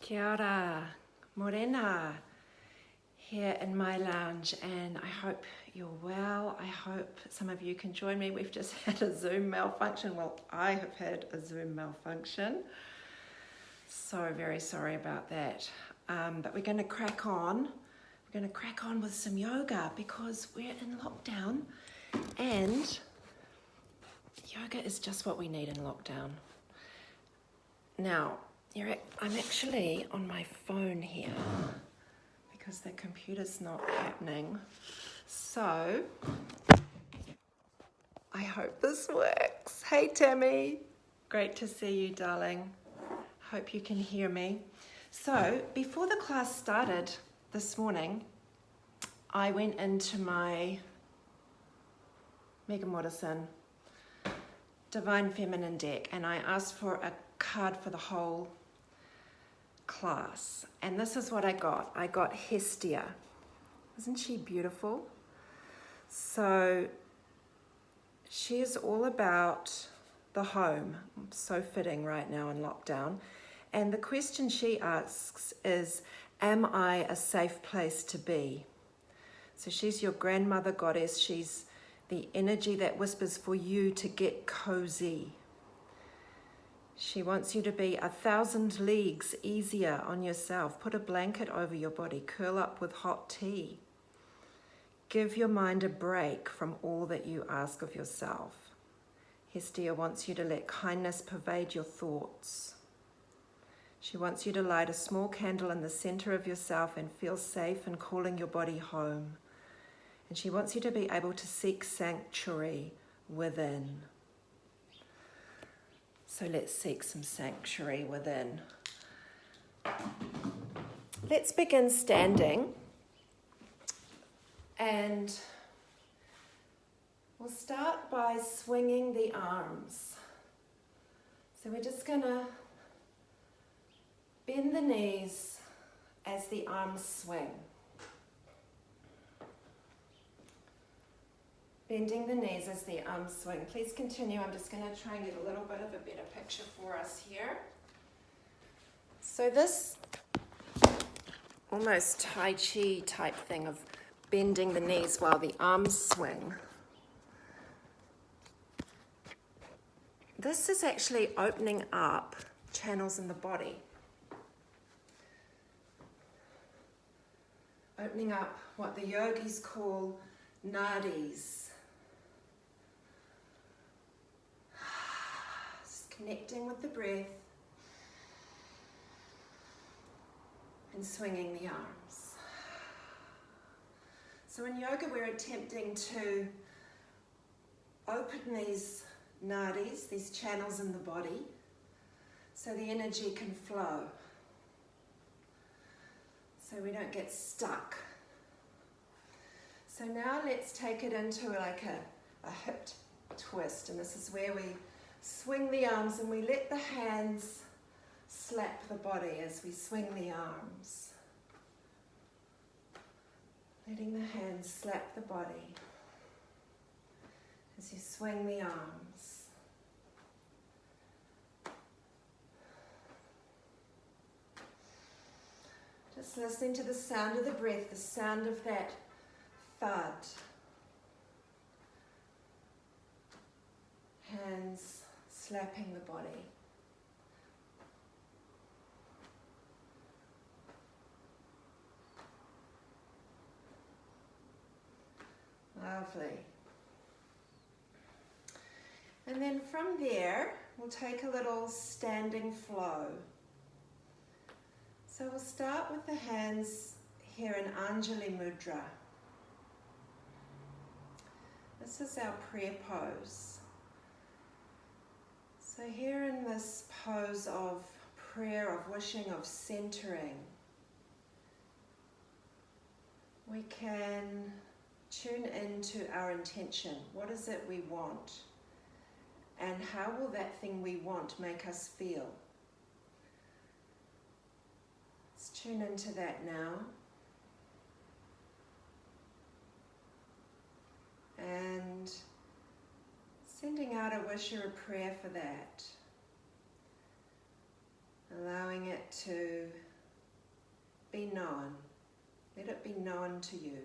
Kia ora, morena, here in my lounge, and I hope you're well. I hope some of you can join me. We've just had a Zoom malfunction. Well, I have had a Zoom malfunction. So very sorry about that. But we're going to crack on. We're going to crack on with some yoga because we're in lockdown, and yoga is just what we need in lockdown. Now, I'm actually on my phone here because the computer's not happening. So, I hope this works. Hey Tammy, great to see you, darling. Hope you can hear me. So, before the class started this morning, I went into my Megan Waterson Divine Feminine deck and I asked for a card for the whole class, and this is what I got. I got Hestia. Isn't she beautiful? So she is all about the home. So fitting right now in lockdown. And the question she asks is, am I a safe place to be? So she's your grandmother goddess. She's the energy that whispers for you to get cozy. She wants you to be 1,000 leagues easier on yourself. Put a blanket over your body. Curl up with hot tea. Give your mind a break from all that you ask of yourself. Hestia wants you to let kindness pervade your thoughts. She wants you to light a small candle in the center of yourself and feel safe in calling your body home. And she wants you to be able to seek sanctuary within. So let's seek some sanctuary within. Let's begin standing, and we'll start by swinging the arms. So we're just going to bend the knees as the arms swing. Bending the knees as the arms swing. Please continue. I'm just going to try and get a little bit of a better picture for us here. So this almost Tai Chi type thing of bending the knees while the arms swing. This is actually opening up channels in the body. Opening up what the yogis call nadis. Connecting with the breath and swinging the arms. So in yoga we're attempting to open these nadis, these channels in the body, so the energy can flow, so we don't get stuck. So now let's take it into like a hip twist, and this is where we swing the arms and we let the hands slap the body as we swing the arms. Letting the hands slap the body as you swing the arms. Just listening to the sound of the breath, the sound of that thud. Hands slapping the body. Lovely. And then from there, we'll take a little standing flow. So we'll start with the hands here in Anjali Mudra. This is our prayer pose. So here in this pose of prayer, of wishing, of centering, we can tune into our intention. What is it we want? And how will that thing we want make us feel? Let's tune into that now. And sending out a wish or a prayer for that. Allowing it to be known. Let it be known to you.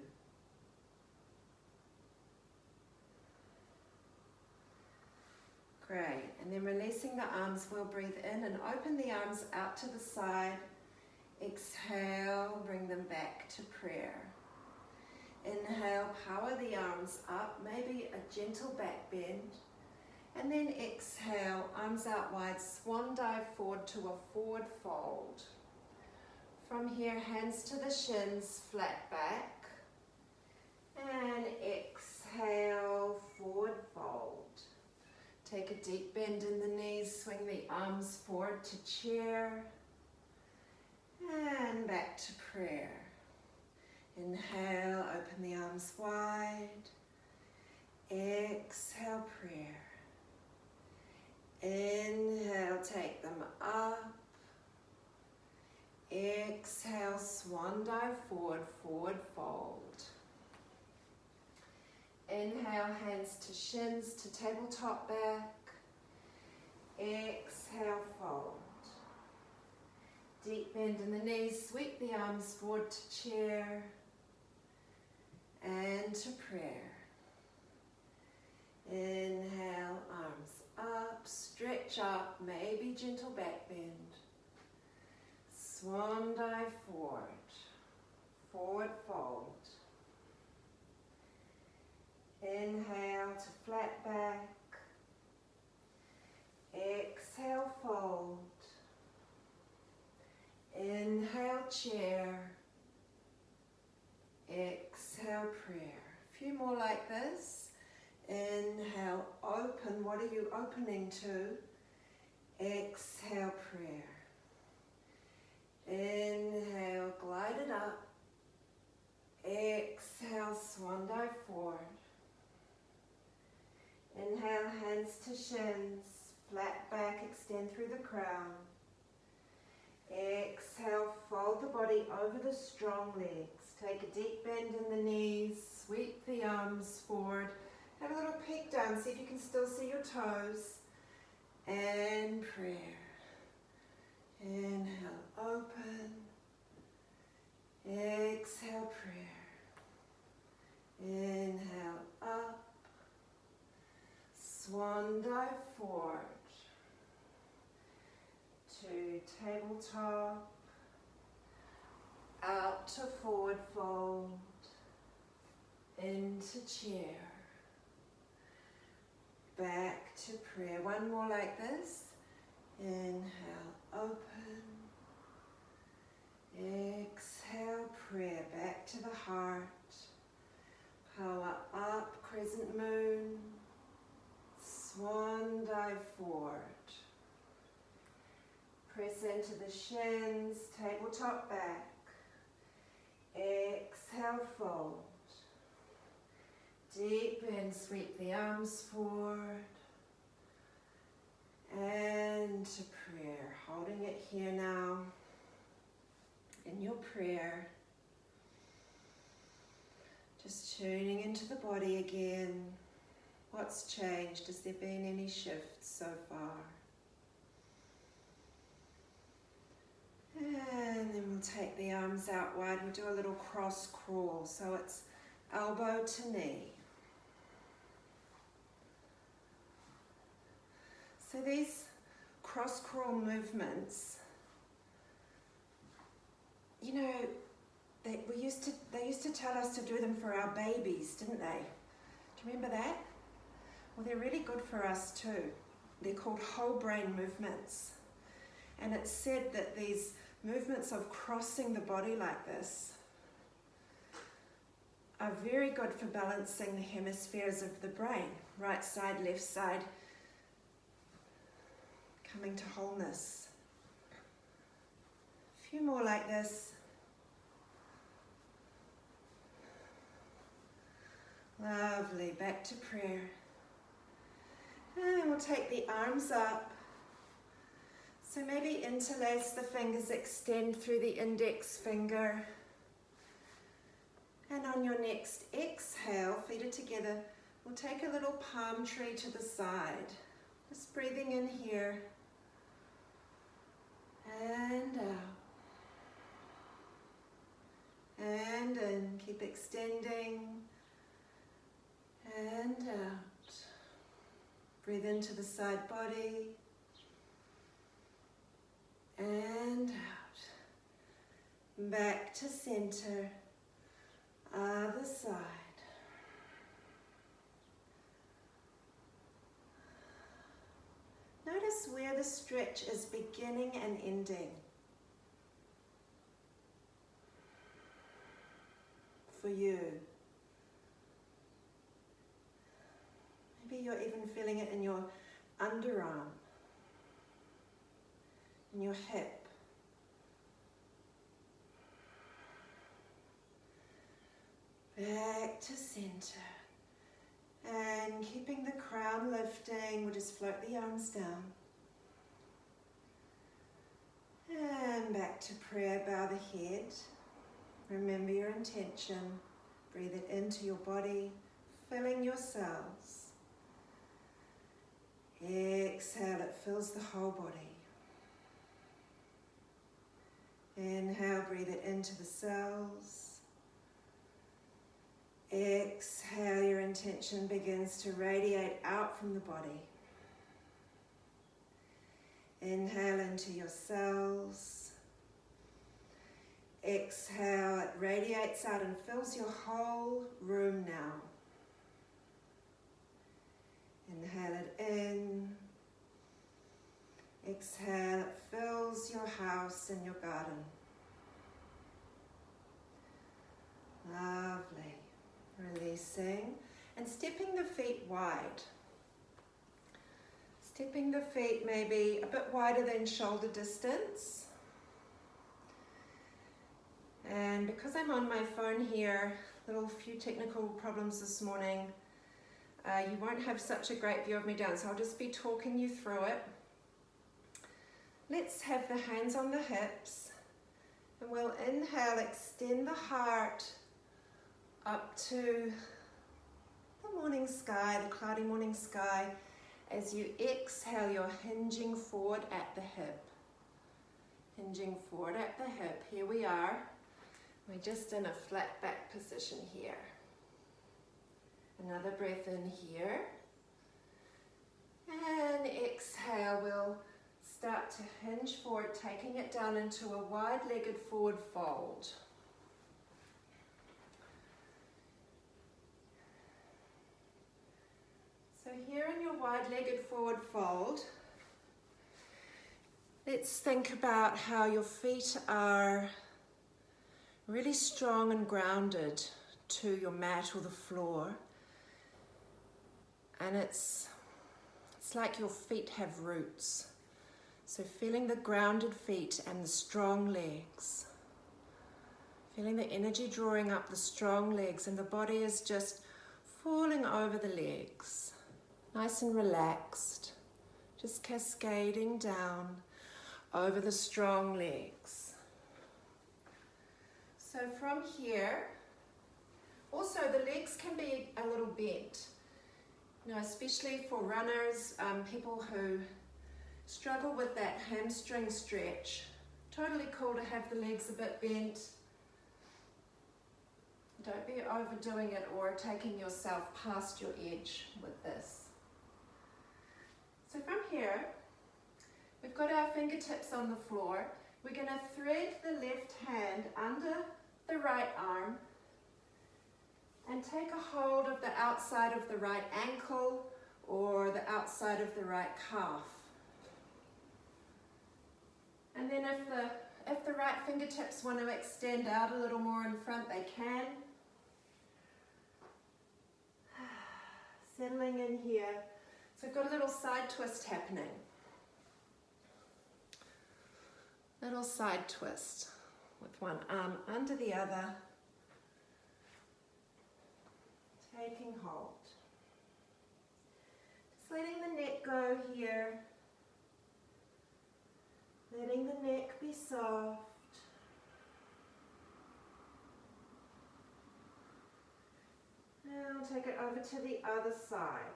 Great. And then releasing the arms, we'll breathe in and open the arms out to the side. Exhale, bring them back to prayer. Inhale, power the arms up, maybe a gentle back bend. And then exhale, arms out wide, swan dive forward to a forward fold. From here, hands to the shins, flat back. And exhale, forward fold. Take a deep bend in the knees, swing the arms forward to chair. And back to prayer. Inhale, open the arms wide. Exhale, prayer. Inhale, take them up. Exhale, swan dive forward, forward fold. Inhale, hands to shins, to tabletop back. Exhale, fold. Deep bend in the knees, sweep the arms forward to chair and to prayer. Inhale, arms up, stretch up, maybe gentle back bend. Swan dive forward, forward fold. Inhale to flat back. Exhale, fold. Inhale, chair. Exhale, prayer. A few more like this. Inhale, open. What are you opening to? Exhale, prayer. Inhale, glide it up. Exhale, swan dive forward. Inhale, hands to shins, flat back, extend through the crown. Exhale, fold the body over the strong legs. Take a deep bend in the knees, sweep the arms forward. Have a little peek down, see if you can still see your toes. And prayer. Inhale, open. Exhale, prayer. Inhale, up. Swan dive forward to tabletop, out to forward fold, into chair, back to prayer. One more like this. Inhale, open. Exhale, prayer, back to the heart. Power up, crescent moon. Swan dive forward. Press into the shins, tabletop back. Exhale, fold. Deep in, sweep the arms forward. And to prayer. Holding it here now. In your prayer. Just tuning into the body again. What's changed? Has there been any shifts so far? And then we'll take the arms out wide. We'll do a little cross crawl. So it's elbow to knee. So these cross crawl movements, you know, they used to tell us to do them for our babies, didn't they? Do you remember that? Well, they're really good for us too. They're called whole brain movements. And it's said that these movements of crossing the body like this are very good for balancing the hemispheres of the brain. Right side, left side, coming to wholeness. A few more like this. Lovely, back to prayer. And we'll take the arms up. So maybe interlace the fingers, extend through the index finger. And on your next exhale, feet are together, we'll take a little palm tree to the side. Just breathing in here. And out. Breathe into the side body. And out. Back to center. Other side. Notice where the stretch is beginning and ending. For you. Maybe you're even feeling it in your underarm, in your hip. Back to center. And keeping the crown lifting, we'll just float the arms down. And back to prayer, bow the head. Remember your intention. Breathe it into your body, filling your cells. Exhale, it fills the whole body. Inhale, breathe it into the cells. Exhale, your intention begins to radiate out from the body. Inhale into your cells. Exhale, it radiates out and fills your whole room now. Inhale it in. Exhale, it fills your house and your garden. Lovely. Releasing and stepping the feet wide. Stepping the feet maybe a bit wider than shoulder distance. And because I'm on my phone here, little few technical problems this morning, you won't have such a great view of me down, so I'll just be talking you through it. Let's have the hands on the hips, and we'll inhale, extend the heart up to the morning sky, the cloudy morning sky. As you exhale, you're hinging forward at the hip. Hinging forward at the hip. Here we are. We're just in a flat back position here. Another breath in here. And exhale, we'll start to hinge forward, taking it down into a wide-legged forward fold. So here in your wide-legged forward fold, let's think about how your feet are really strong and grounded to your mat or the floor. And it's like your feet have roots. So feeling the grounded feet and the strong legs. Feeling the energy drawing up the strong legs, and the body is just falling over the legs. Nice and relaxed. Just cascading down over the strong legs. So from here, also the legs can be a little bent. You know, especially for runners, people who struggle with that hamstring stretch. Totally cool to have the legs a bit bent. Don't be overdoing it or taking yourself past your edge with this. So from here, we've got our fingertips on the floor. We're going to thread the left hand under the right arm and take a hold of the outside of the right ankle or the outside of the right calf. And then if the right fingertips want to extend out a little more in front, they can. Settling in here. So I've got a little side twist happening. Little side twist with one arm under the other. Taking hold. Just letting the neck go here. Letting the neck be soft. And I'll take it over to the other side.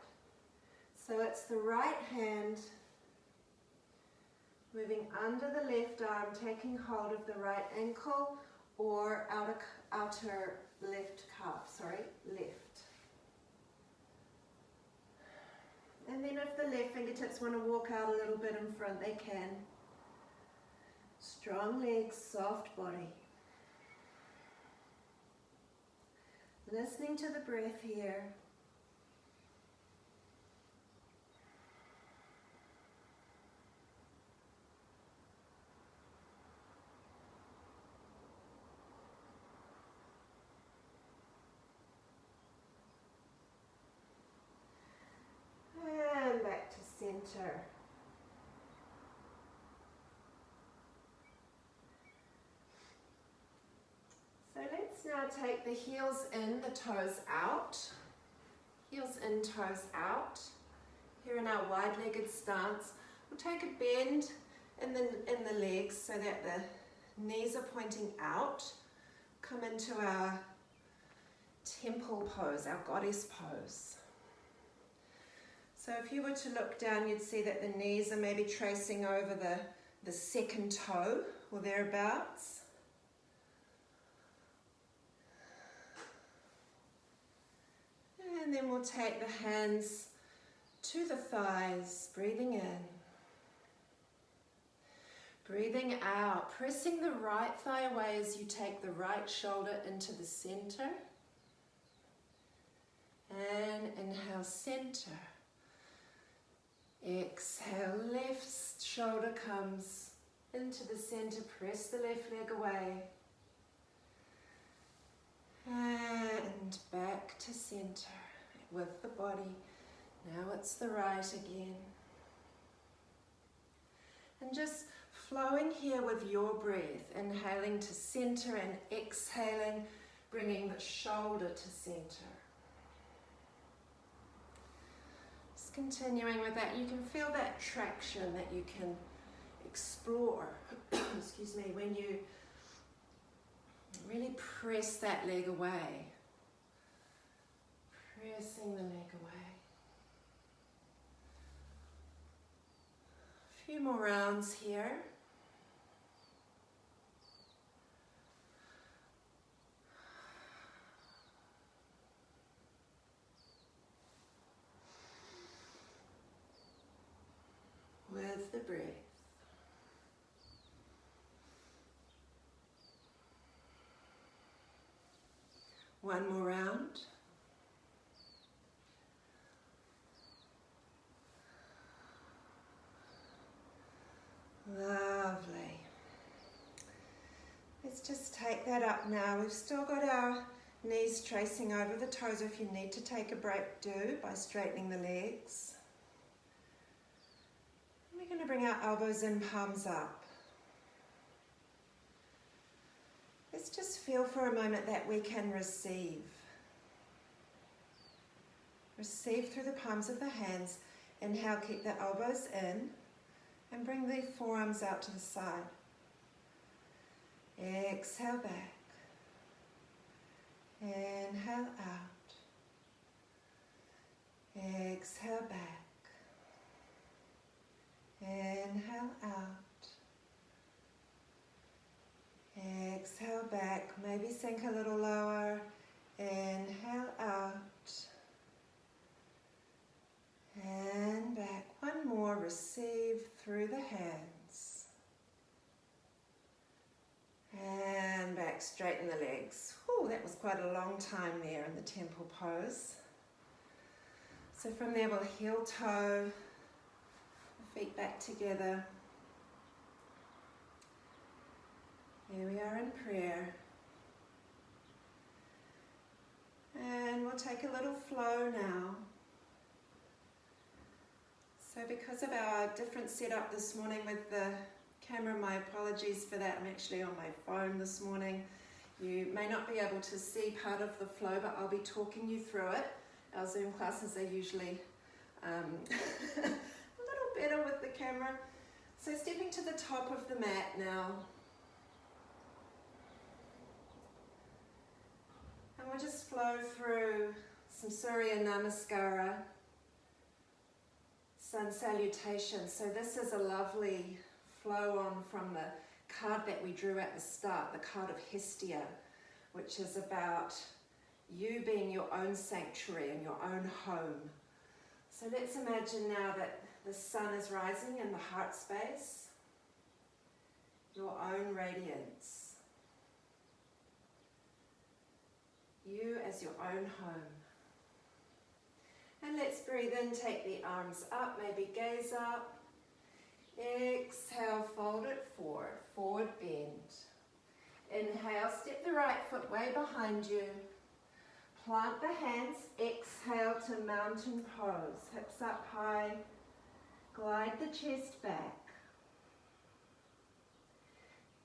So it's the right hand moving under the left arm, taking hold of the right ankle or outer left calf, left. And then if the left fingertips want to walk out a little bit in front, they can. Strong legs, soft body. Listening to the breath here. And back to center. So let's now take the heels in, the toes out. Heels in, toes out. Here in our wide-legged stance, we'll take a bend in the legs so that the knees are pointing out. Come into our temple pose, our goddess pose. So if you were to look down, you'd see that the knees are maybe tracing over the second toe or thereabouts. And then we'll take the hands to the thighs, breathing in. Breathing out, pressing the right thigh away as you take the right shoulder into the center. And inhale, center. Exhale, left shoulder comes into the center, press the left leg away. And back to center with the body. Now it's the right again. And just flowing here with your breath, inhaling to center and exhaling, bringing the shoulder to center. Just continuing with that, you can feel that traction that you can explore, excuse me, when you really press that leg away. Pressing the leg away. A few more rounds here. With the breath. One more round. Lovely. Let's just take that up now. We've still got our knees tracing over the toes. If you need to take a break, do by straightening the legs. We're going to bring our elbows in, palms up. Let's just feel for a moment that we can receive. Receive through the palms of the hands. Inhale, keep the elbows in and bring the forearms out to the side. Exhale back. Inhale out. Exhale back. Inhale out. Exhale back. Maybe sink a little lower. Inhale out. And back. One more. Receive through the hands. And back. Straighten the legs. Whew, that was quite a long time there in the temple pose. So from there we'll heel toe. Feet back together. Here we are in prayer. And we'll take a little flow now. So because of our different setup this morning with the camera, my apologies for that. I'm actually on my phone this morning. You may not be able to see part of the flow, but I'll be talking you through it. Our Zoom classes are usually better with the camera. So stepping to the top of the mat now. And we'll just flow through some Surya Namaskara, sun salutation. So this is a lovely flow on from the card that we drew at the start, the card of Hestia, which is about you being your own sanctuary and your own home. So let's imagine now that the sun is rising in the heart space, your own radiance, you as your own home. And let's breathe in, take the arms up, maybe gaze up. Exhale, fold it forward, forward bend. Inhale, step the right foot way behind you. Plant the hands, exhale to mountain pose. Hips up high, glide the chest back.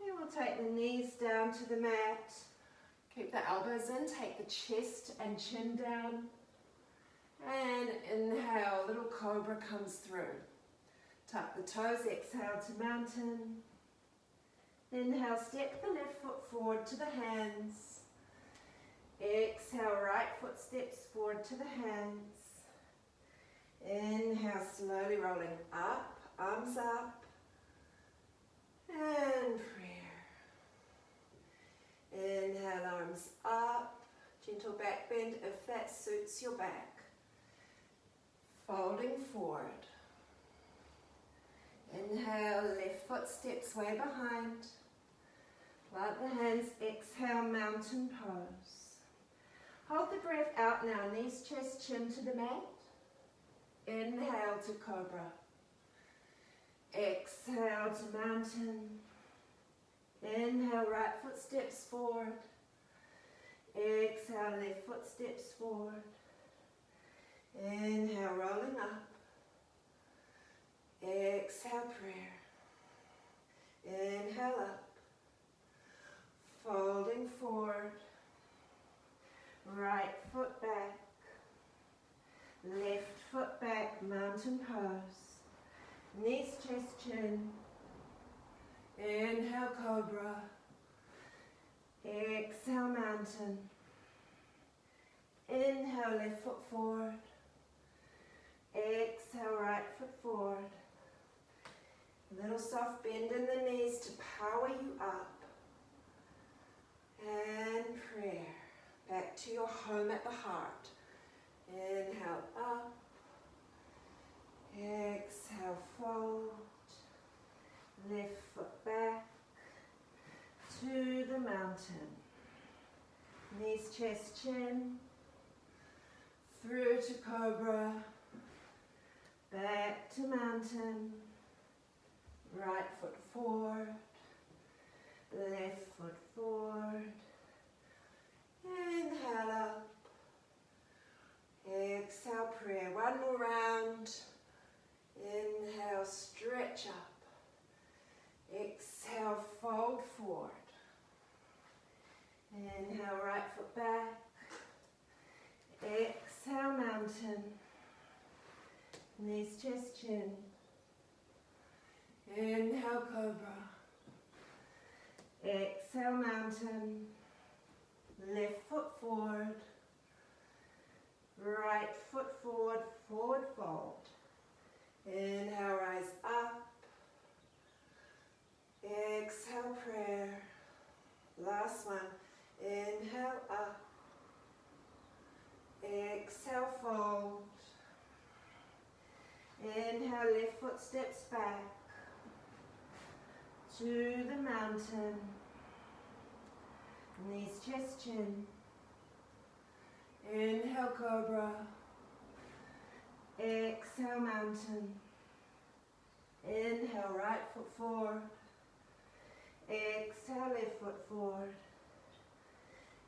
And we'll take the knees down to the mat. Keep the elbows in, take the chest and chin down. And inhale, little cobra comes through. Tuck the toes, exhale to mountain. Inhale, step the left foot forward to the hands. Exhale, right foot steps forward to the hands. Inhale, slowly rolling up, arms up. And prayer. Inhale, arms up. Gentle back bend if that suits your back. Folding forward. Inhale, left foot steps way behind. Plant the hands, exhale, mountain pose. Hold the breath out now, knees, chest, chin to the mat. Inhale to cobra. Exhale to mountain. Inhale, right foot steps forward. Exhale, left foot steps forward. Inhale, rolling up. Exhale, prayer. Inhale up. Folding forward. Right foot back. Left foot back, mountain pose. Knees, chest, chin. Inhale, cobra. Exhale, mountain. Inhale, left foot forward. Exhale, right foot forward. Little soft bend in the knees to power you up. And prayer. Back to your home at the heart. Inhale up. Exhale, fold. Left foot back to the mountain. Knees, chest, chin. Through to cobra. Back to mountain. Right foot forward. Left foot forward. Inhale up. Exhale, prayer. One more round. Inhale, stretch up. Exhale, fold forward. Inhale, right foot back. Exhale, mountain. Knees, chest, chin. Inhale, cobra. Exhale, mountain. Left foot forward. Right foot forward, forward fold. Inhale, rise up. Exhale, prayer. Last one. Inhale, up. Exhale, fold. Inhale, left foot steps back to the mountain. Knees, chest, chin. Inhale, cobra. Exhale, mountain. Inhale, right foot forward. Exhale, left foot forward.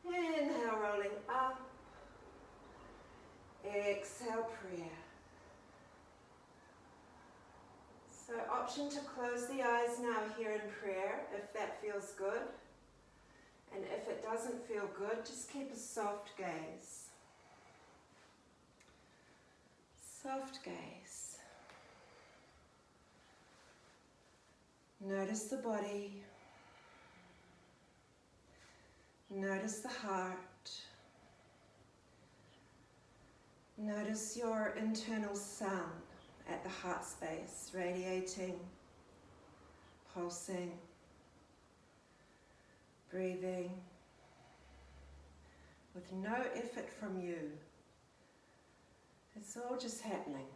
Inhale, rolling up. Exhale, prayer. So option to close the eyes now here in prayer if that feels good. And if it doesn't feel good, just keep a soft gaze. Soft gaze. Notice the body. Notice the heart. Notice your internal sun at the heart space, radiating, pulsing, breathing, with no effort from you. It's all just happening.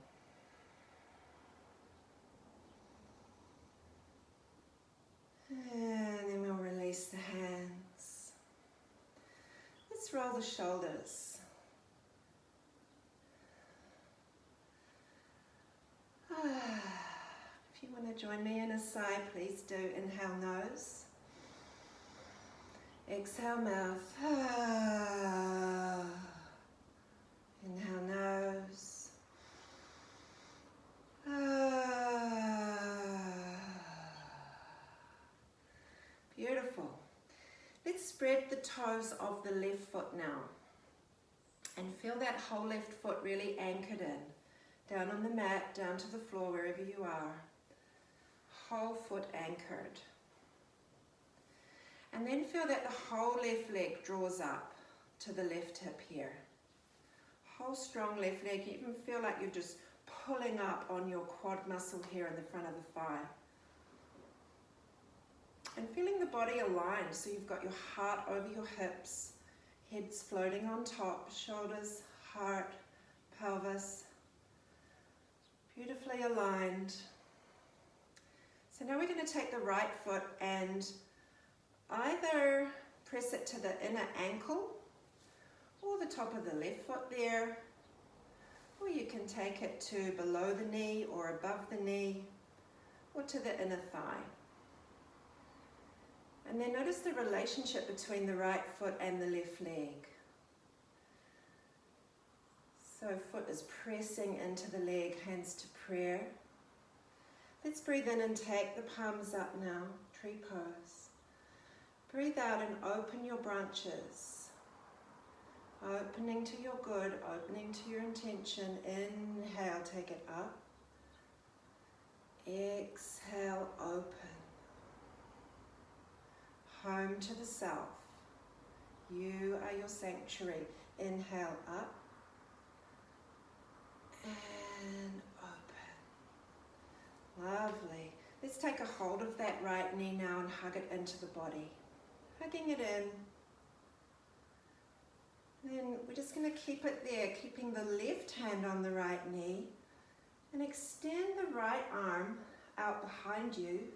the shoulders. If you want to join me in a sigh, please do. Inhale, nose. Exhale, mouth. Inhale, nose. Beautiful. Let's spread the toes of the left foot now. And feel that whole left foot really anchored in. Down on the mat, down to the floor, wherever you are. Whole foot anchored. And then feel that the whole left leg draws up to the left hip here. Whole strong left leg. You even feel like you're just pulling up on your quad muscle here in the front of the thigh. And feeling the body aligned, so you've got your heart over your hips, head's floating on top, shoulders, heart, pelvis, beautifully aligned. So now we're going to take the right foot and either press it to the inner ankle or the top of the left foot there, or you can take it to below the knee or above the knee or to the inner thigh. And then notice the relationship between the right foot and the left leg. So foot is pressing into the leg, hands to prayer. Let's breathe in and take the palms up now, tree pose. Breathe out and open your branches. Opening to your good, opening to your intention. Inhale, take it up. Exhale, open. Home to the self. You are your sanctuary. Inhale up and open. Lovely. Let's take a hold of that right knee now and hug it into the body. Hugging it in. Then we're just going to keep it there, keeping the left hand on the right knee, and extend the right arm out behind you.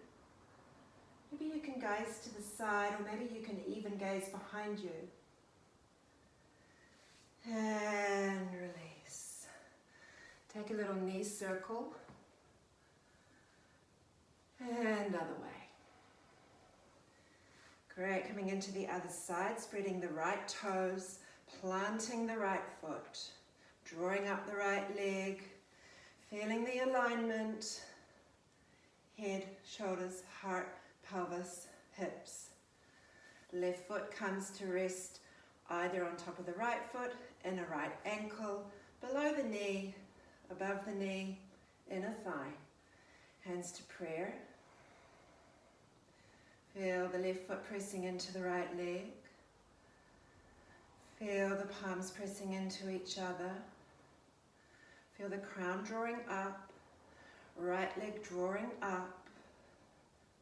Maybe you can gaze to the side, or maybe you can even gaze behind you. And release. Take a little knee circle. And other way. Great, coming into the other side, spreading the right toes, planting the right foot, drawing up the right leg, feeling the alignment, head, shoulders, heart, pelvis, hips. Left foot comes to rest either on top of the right foot, in a right ankle, below the knee, above the knee, inner thigh. Hands to prayer. Feel the left foot pressing into the right leg. Feel the palms pressing into each other. Feel the crown drawing up, right leg drawing up.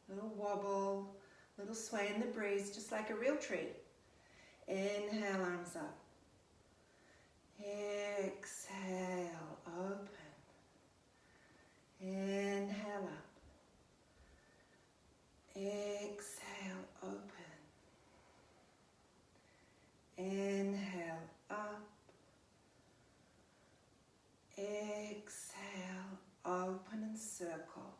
Little wobble, little sway in the breeze, just like a real tree. Inhale, arms up. Exhale, open. Inhale up. Exhale, open. Inhale up. Exhale, open and circle.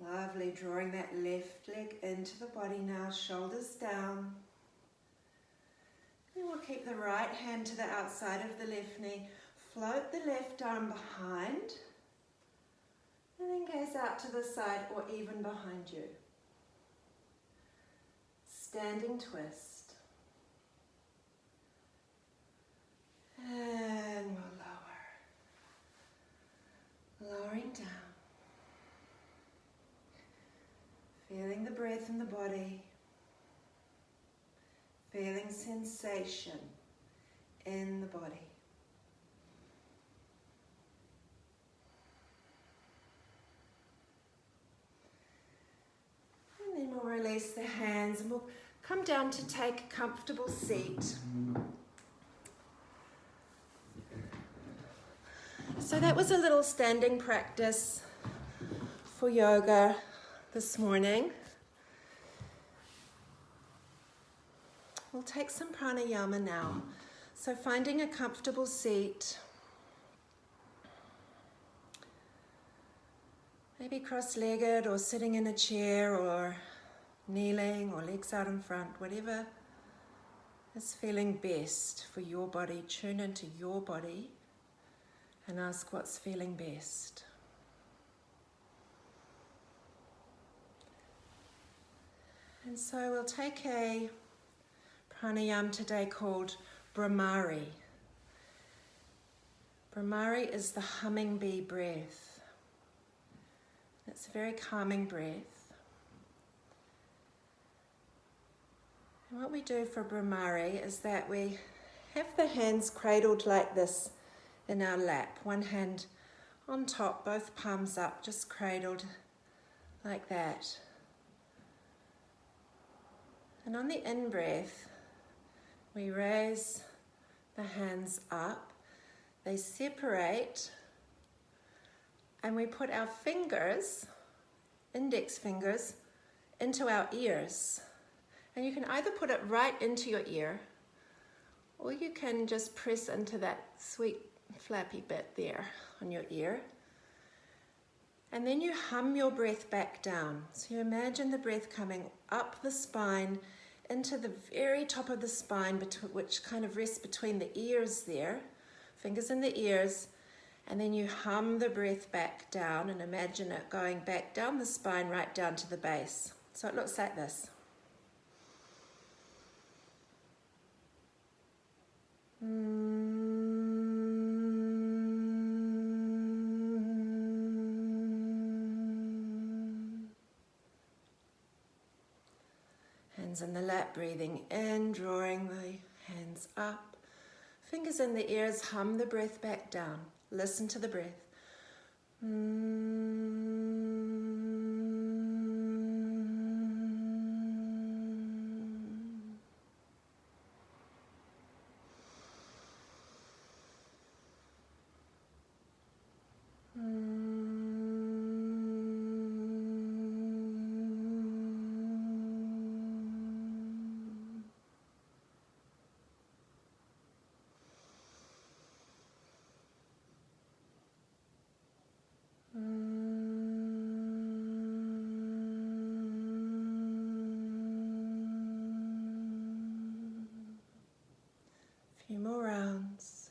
Lovely, drawing that left leg into the body now, shoulders down. Then we'll keep the right hand to the outside of the left knee. Float the left arm behind. And then gaze out to the side or even behind you. Standing twist. And we'll lower. Lowering down. Feeling the breath in the body. Feeling sensation in the body. And then we'll release the hands and we'll come down to take a comfortable seat. So that was a little standing practice for yoga this morning. We'll take some pranayama now. So finding a comfortable seat, maybe cross-legged or sitting in a chair or kneeling or legs out in front, whatever is feeling best for your body. Tune into your body and ask what's feeling best. And so we'll take a pranayama today called bramari. Bramari is the humming bee breath. It's a very calming breath. And what we do for bramari is that we have the hands cradled like this in our lap. One hand on top, both palms up, just cradled like that. And on the in-breath, we raise the hands up. They separate, and we put our fingers, index fingers, into our ears. And you can either put it right into your ear, or you can just press into that sweet flappy bit there on your ear. And then you hum your breath back down. So you imagine the breath coming up the spine into the very top of the spine, which kind of rests between the ears there, fingers in the ears, and then you hum the breath back down and imagine it going back down the spine right down to the base. So it looks like this. Hands in the lap, breathing in, drawing the hands up. Fingers in the ears, hum the breath back down. Listen to the breath. Few more rounds.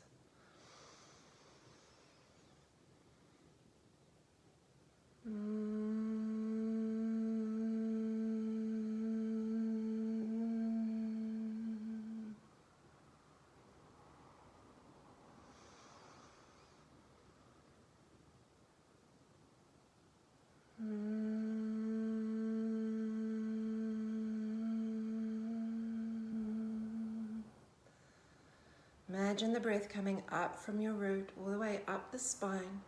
Imagine the breath coming up from your root, all the way up the spine,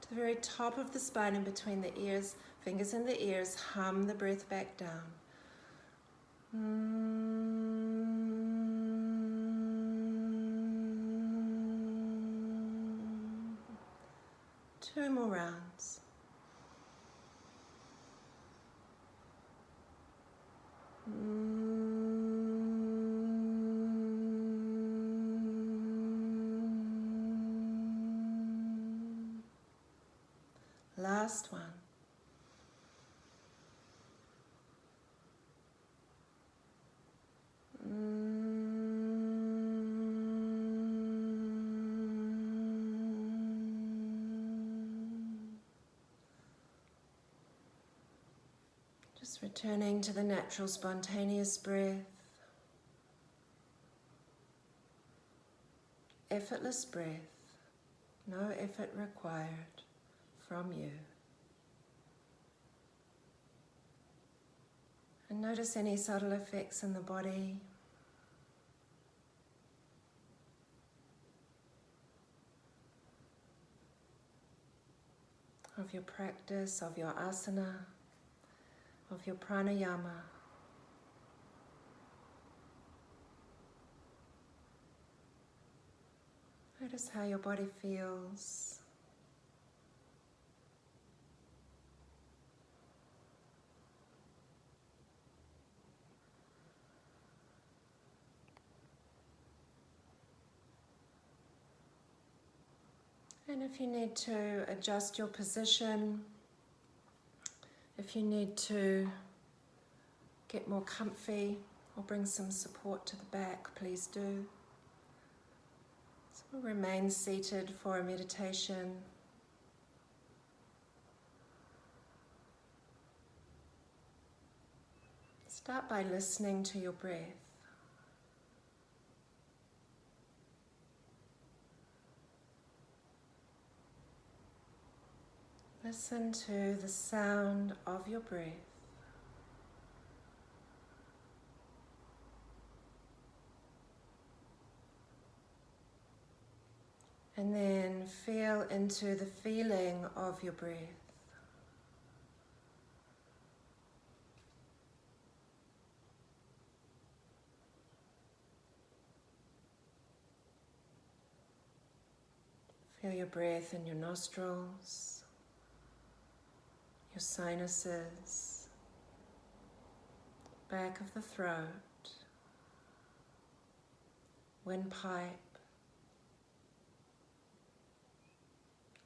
to the very top of the spine and between the ears, fingers in the ears, hum the breath back down. 2 more rounds. Last one. Just returning to the natural, spontaneous breath. Effortless breath, no effort required from you. And notice any subtle effects in the body. Of your practice, of your asana, of your pranayama. Notice how your body feels. And if you need to adjust your position, if you need to get more comfy or bring some support to the back, please do. So we'll remain seated for a meditation. Start by listening to your breath. Listen to the sound of your breath. And then feel into the feeling of your breath. Feel your breath in your nostrils, your sinuses, back of the throat, windpipe,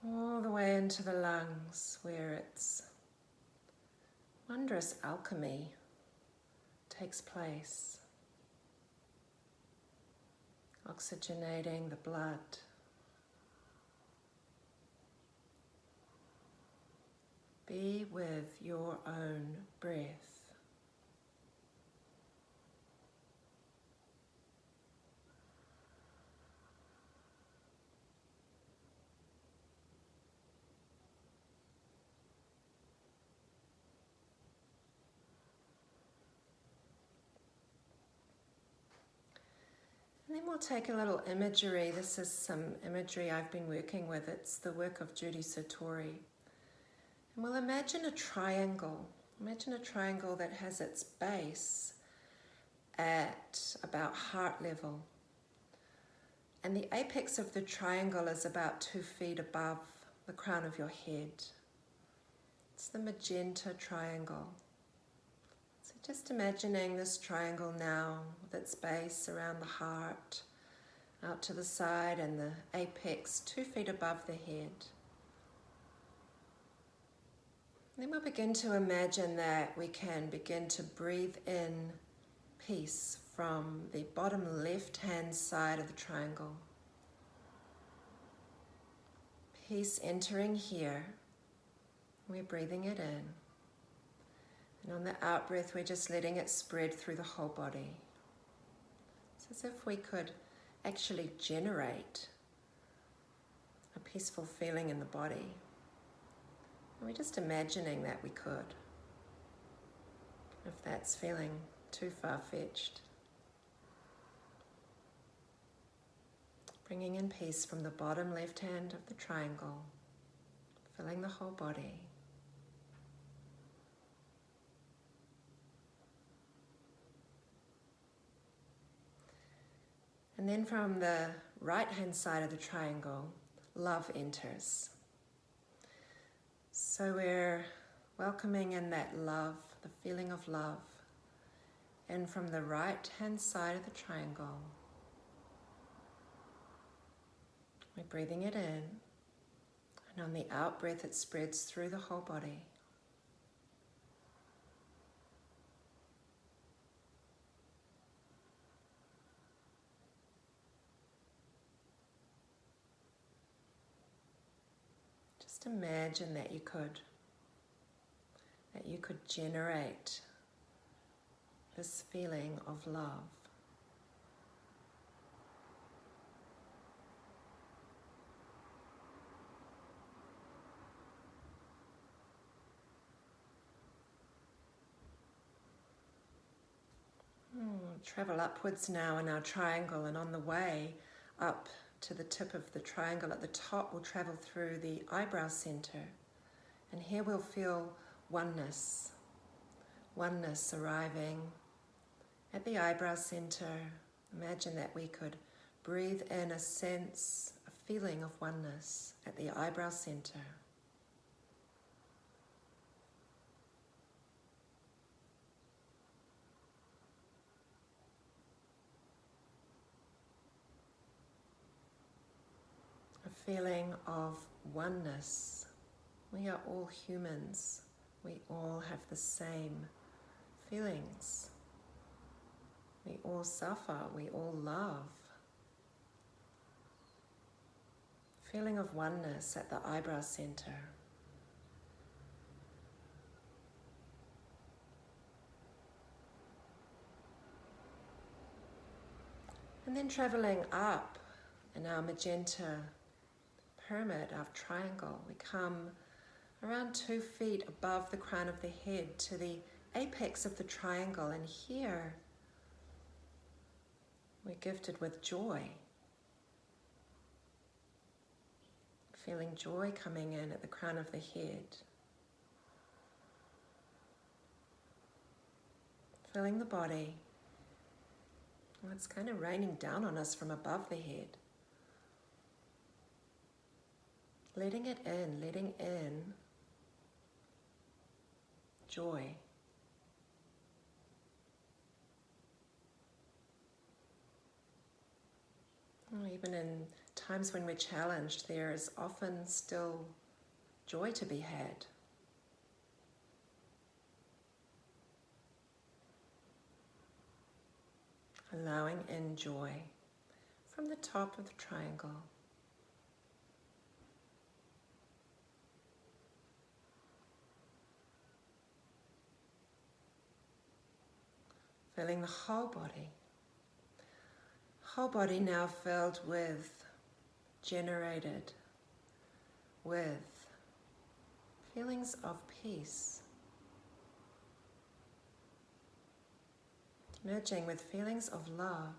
all the way into the lungs where its wondrous alchemy takes place, oxygenating the blood. Be with your own breath. And then we'll take a little imagery. This is some imagery I've been working with. It's the work of Judy Satori. And we'll imagine a triangle. Imagine a triangle that has its base at about heart level. And the apex of the triangle is about 2 feet above the crown of your head. It's the magenta triangle. So just imagining this triangle now with its base around the heart, out to the side, and the apex 2 feet above the head. Then we'll begin to imagine that we can begin to breathe in peace from the bottom left-hand side of the triangle. Peace entering here. We're breathing it in. And on the out-breath, we're just letting it spread through the whole body. It's as if we could actually generate a peaceful feeling in the body. And we're just imagining that we could, if that's feeling too far-fetched. Bringing in peace from the bottom left hand of the triangle, filling the whole body. And then from the right-hand side of the triangle, love enters. So we're welcoming in that love, the feeling of love. And from the right-hand side of the triangle, we're breathing it in. And on the out-breath, it spreads through the whole body. Just imagine that you could generate this feeling of love. Travel upwards now in our triangle, and on the way up to the tip of the triangle at the top, we'll travel through the eyebrow center. And here we'll feel oneness. Oneness arriving at the eyebrow center. Imagine that we could breathe in a sense, a feeling of oneness at the eyebrow center. A feeling of oneness. We are all humans. We all have the same feelings. We all suffer. We all love. Feeling of oneness at the eyebrow center. And then traveling up in our magenta pyramid, our triangle, we come around 2 feet above the crown of the head to the apex of the triangle, and here we're gifted with joy. Feeling joy coming in at the crown of the head. Feeling the body. Well, it's kind of raining down on us from above the head. Letting it in, letting in joy. Even in times when we're challenged, there is often still joy to be had. Allowing in joy from the top of the triangle. Feeling the whole body. Whole body now filled with, generated with feelings of peace. Merging with feelings of love.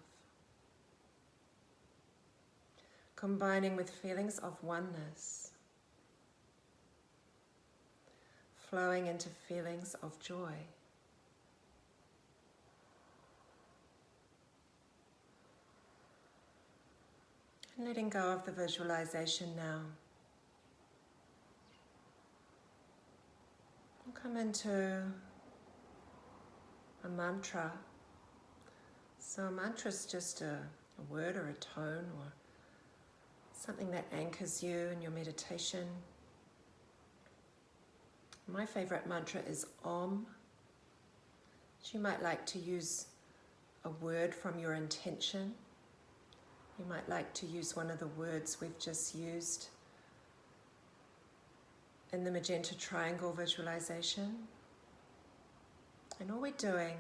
Combining with feelings of oneness. Flowing into feelings of joy. And letting go of the visualization now. We'll come into a mantra. So a mantra is just a word or a tone or something that anchors you in your meditation. My favorite mantra is Om. You might like to use a word from your intention. You might like to use one of the words we've just used in the magenta triangle visualization. And all we're doing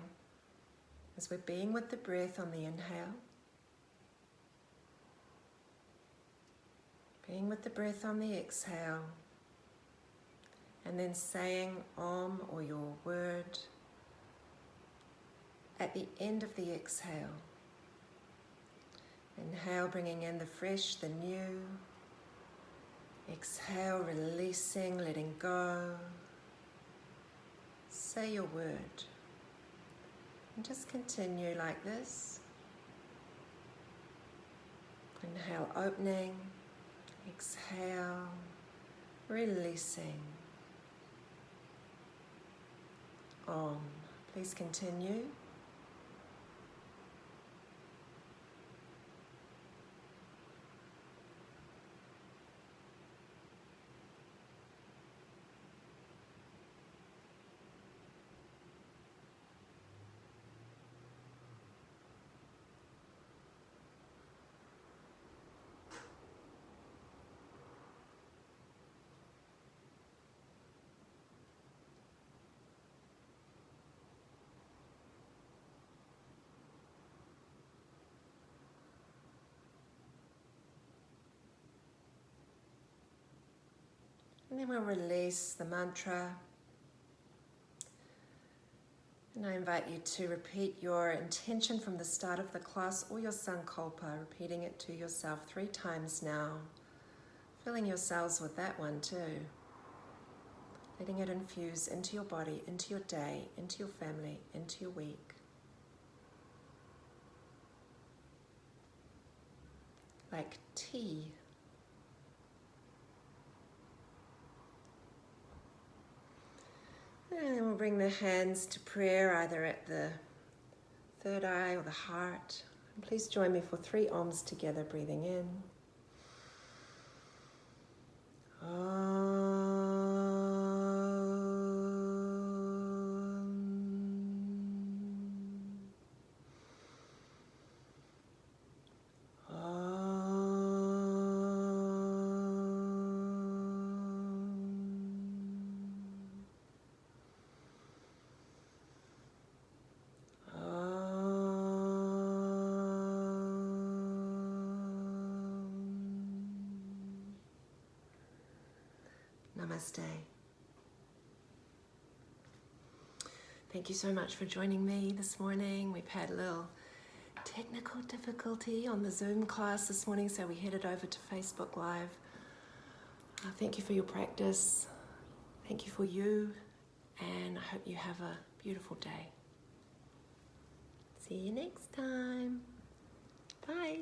is we're being with the breath on the inhale, being with the breath on the exhale, and then saying Om or your word at the end of the exhale. Inhale, bringing in the fresh, the new. Exhale, releasing, letting go. Say your word. And just continue like this. Inhale, opening. Exhale, releasing. Om. Please continue. And then we'll release the mantra. And I invite you to repeat your intention from the start of the class or your sankalpa, repeating it to yourself 3 times now. Filling yourselves with that one too. Letting it infuse into your body, into your day, into your family, into your week. Like tea. And then we'll bring the hands to prayer, either at the third eye or the heart. And please join me for 3 Oms together, breathing in. Namaste. Thank you so much for joining me this morning. We've had a little technical difficulty on the Zoom class this morning, so we headed over to Facebook Live. Thank you for your practice. Thank you for you, and I hope you have a beautiful day. See you next time. Bye.